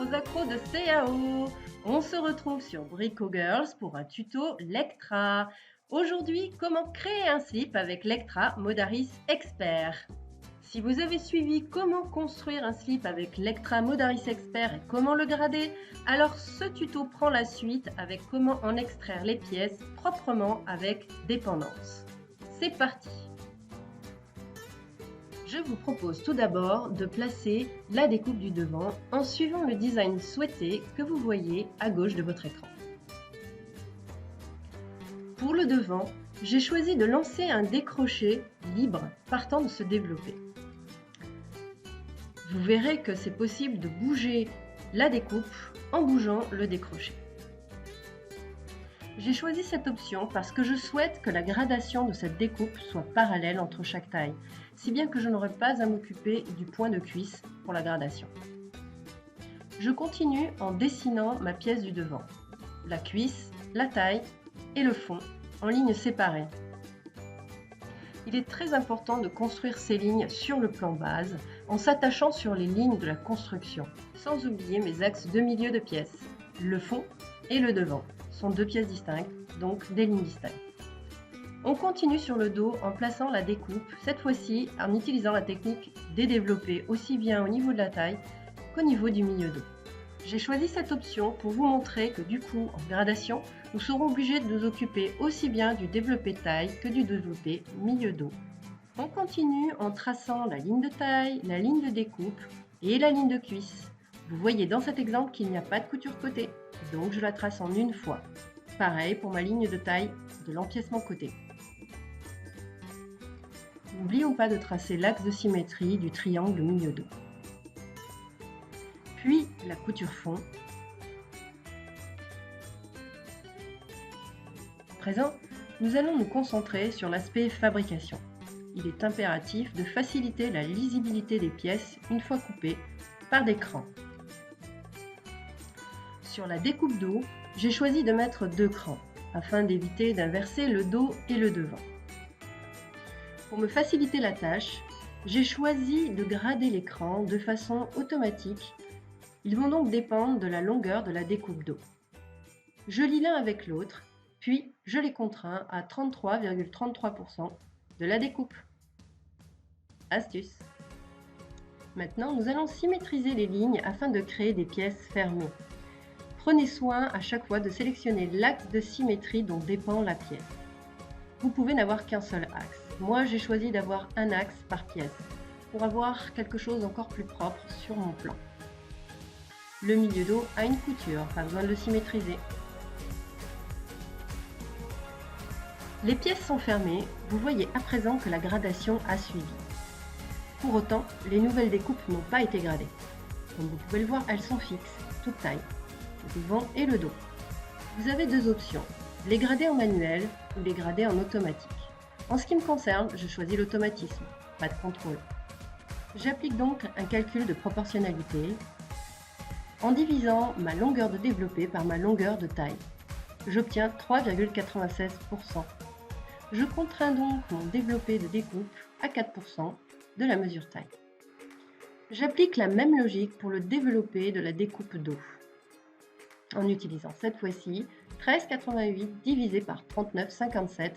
aux accros de CAO. On se retrouve sur Brico Girls pour un tuto Lectra. Aujourd'hui, comment créer un slip avec Lectra Modaris Expert. Si vous avez suivi comment construire un slip avec Lectra Modaris Expert et comment le grader, alors ce tuto prend la suite avec comment en extraire les pièces proprement avec dépendance. C'est parti! Je vous propose tout d'abord de placer la découpe du devant en suivant le design souhaité que vous voyez à gauche de votre écran. Pour le devant, j'ai choisi de lancer un décroché libre partant de ce développé. Vous verrez que c'est possible de bouger la découpe en bougeant le décroché. J'ai choisi cette option parce que je souhaite que la gradation de cette découpe soit parallèle entre chaque taille, si bien que je n'aurai pas à m'occuper du point de cuisse pour la gradation. Je continue en dessinant ma pièce du devant, la cuisse, la taille et le fond en lignes séparées. Il est très important de construire ces lignes sur le plan base en s'attachant sur les lignes de la construction, sans oublier mes axes de milieu de pièce, le fond et le devant. Sont deux pièces distinctes, donc des lignes distinctes. On continue sur le dos en plaçant la découpe, cette fois-ci en utilisant la technique des développés aussi bien au niveau de la taille qu'au niveau du milieu dos. J'ai choisi cette option pour vous montrer que du coup, en gradation, nous serons obligés de nous occuper aussi bien du développé taille que du développé milieu dos. On continue en traçant la ligne de taille, la ligne de découpe et la ligne de cuisse. Vous voyez dans cet exemple qu'il n'y a pas de couture côté, donc je la trace en une fois. Pareil pour ma ligne de taille de l'empiècement côté. N'oublions pas de tracer l'axe de symétrie du triangle milieu dos. Puis la couture fond. À présent, nous allons nous concentrer sur l'aspect fabrication. Il est impératif de faciliter la lisibilité des pièces une fois coupées par des crans. Sur la découpe dos, j'ai choisi de mettre deux crans, afin d'éviter d'inverser le dos et le devant. Pour me faciliter la tâche, j'ai choisi de grader les crans de façon automatique. Ils vont donc dépendre de la longueur de la découpe dos. Je lie l'un avec l'autre, puis je les contrains à 33,33% de la découpe. Astuce! Maintenant, nous allons symétriser les lignes afin de créer des pièces fermées. Prenez soin à chaque fois de sélectionner l'axe de symétrie dont dépend la pièce. Vous pouvez n'avoir qu'un seul axe. Moi, j'ai choisi d'avoir un axe par pièce pour avoir quelque chose d'encore plus propre sur mon plan. Le milieu dos a une couture, pas besoin de le symétriser. Les pièces sont fermées, vous voyez à présent que la gradation a suivi. Pour autant, les nouvelles découpes n'ont pas été gradées. Comme vous pouvez le voir, elles sont fixes, toutes tailles. Le devant et le dos. Vous avez deux options, les grader en manuel ou les grader en automatique. En ce qui me concerne, je choisis l'automatisme, pas de contrôle. J'applique donc un calcul de proportionnalité en divisant ma longueur de développé par ma longueur de taille. J'obtiens 3,96%. Je contrains donc mon développé de découpe à 4% de la mesure taille. J'applique la même logique pour le développé de la découpe dos. En utilisant cette fois-ci 13,88 divisé par 39,57,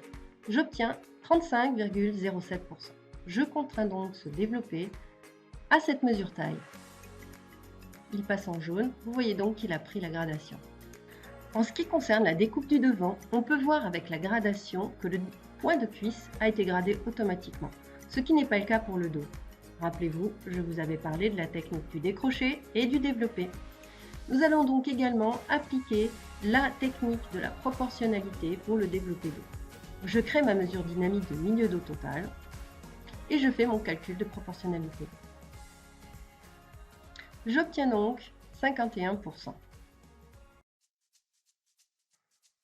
j'obtiens 35,07%. Je contrains donc ce développé à cette mesure taille. Il passe en jaune, vous voyez donc qu'il a pris la gradation. En ce qui concerne la découpe du devant, on peut voir avec la gradation que le point de cuisse a été gradé automatiquement, ce qui n'est pas le cas pour le dos. Rappelez-vous, je vous avais parlé de la technique du décroché et du développé. Nous allons donc également appliquer la technique de la proportionnalité pour le développé dos. Je crée ma mesure dynamique de milieu dos total et je fais mon calcul de proportionnalité. J'obtiens donc 51%.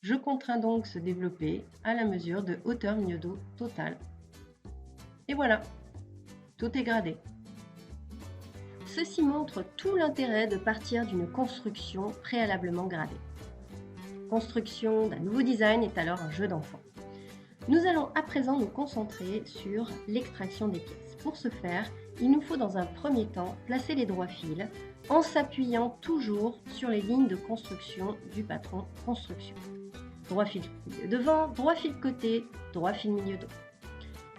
Je contrains donc ce développé à la mesure de hauteur milieu dos total. Et voilà, tout est gradé. Ceci montre tout l'intérêt de partir d'une construction préalablement gradée. Construction d'un nouveau design est alors un jeu d'enfant. Nous allons à présent nous concentrer sur l'extraction des pièces. Pour ce faire, il nous faut dans un premier temps placer les droits fils en s'appuyant toujours sur les lignes de construction du patron construction. Droit fil milieu devant, droit fil côté, droit fil milieu dos.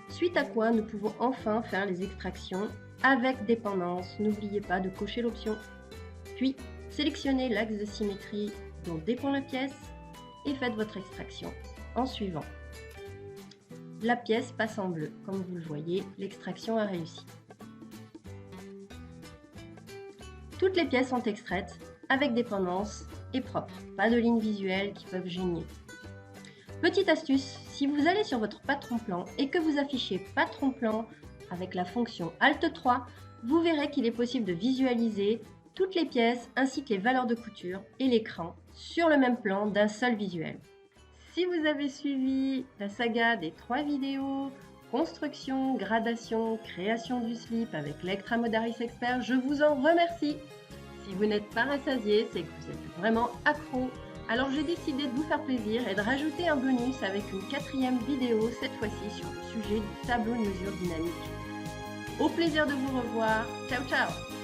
Suite à quoi nous pouvons enfin faire les extractions avec dépendance. N'oubliez pas de cocher l'option. Puis, sélectionnez l'axe de symétrie dont dépend la pièce et faites votre extraction en suivant. La pièce passe en bleu. Comme vous le voyez, l'extraction a réussi. Toutes les pièces sont extraites avec dépendance et propres. Pas de lignes visuelles qui peuvent gêner. Petite astuce, si vous allez sur votre patron plan et que vous affichez patron plan avec la fonction Alt 3, vous verrez qu'il est possible de visualiser toutes les pièces ainsi que les valeurs de couture et l'écran sur le même plan d'un seul visuel. Si vous avez suivi la saga des 3 vidéos construction, gradation, création du slip avec Lectra Modaris Expert, je vous en remercie. Si vous n'êtes pas rassasié, c'est que vous êtes vraiment accro. Alors j'ai décidé de vous faire plaisir et de rajouter un bonus avec une 4e vidéo, cette fois-ci sur le sujet du tableau de mesure dynamique. Au plaisir de vous revoir. Ciao ciao!